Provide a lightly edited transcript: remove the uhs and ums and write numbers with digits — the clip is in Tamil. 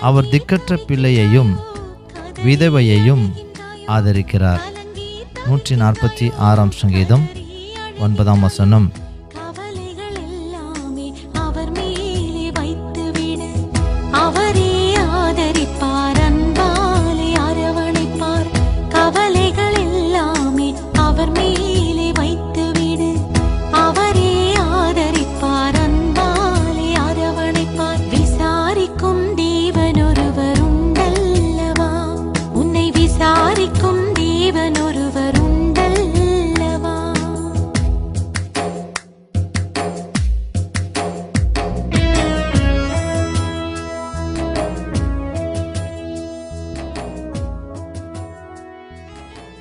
அவர் திக்கற்ற பிள்ளையையும் விதவையையும் ஆதரிக்கிறார். 146 சங்கீதம் 9 வசனம். தேவன் ஒருவர்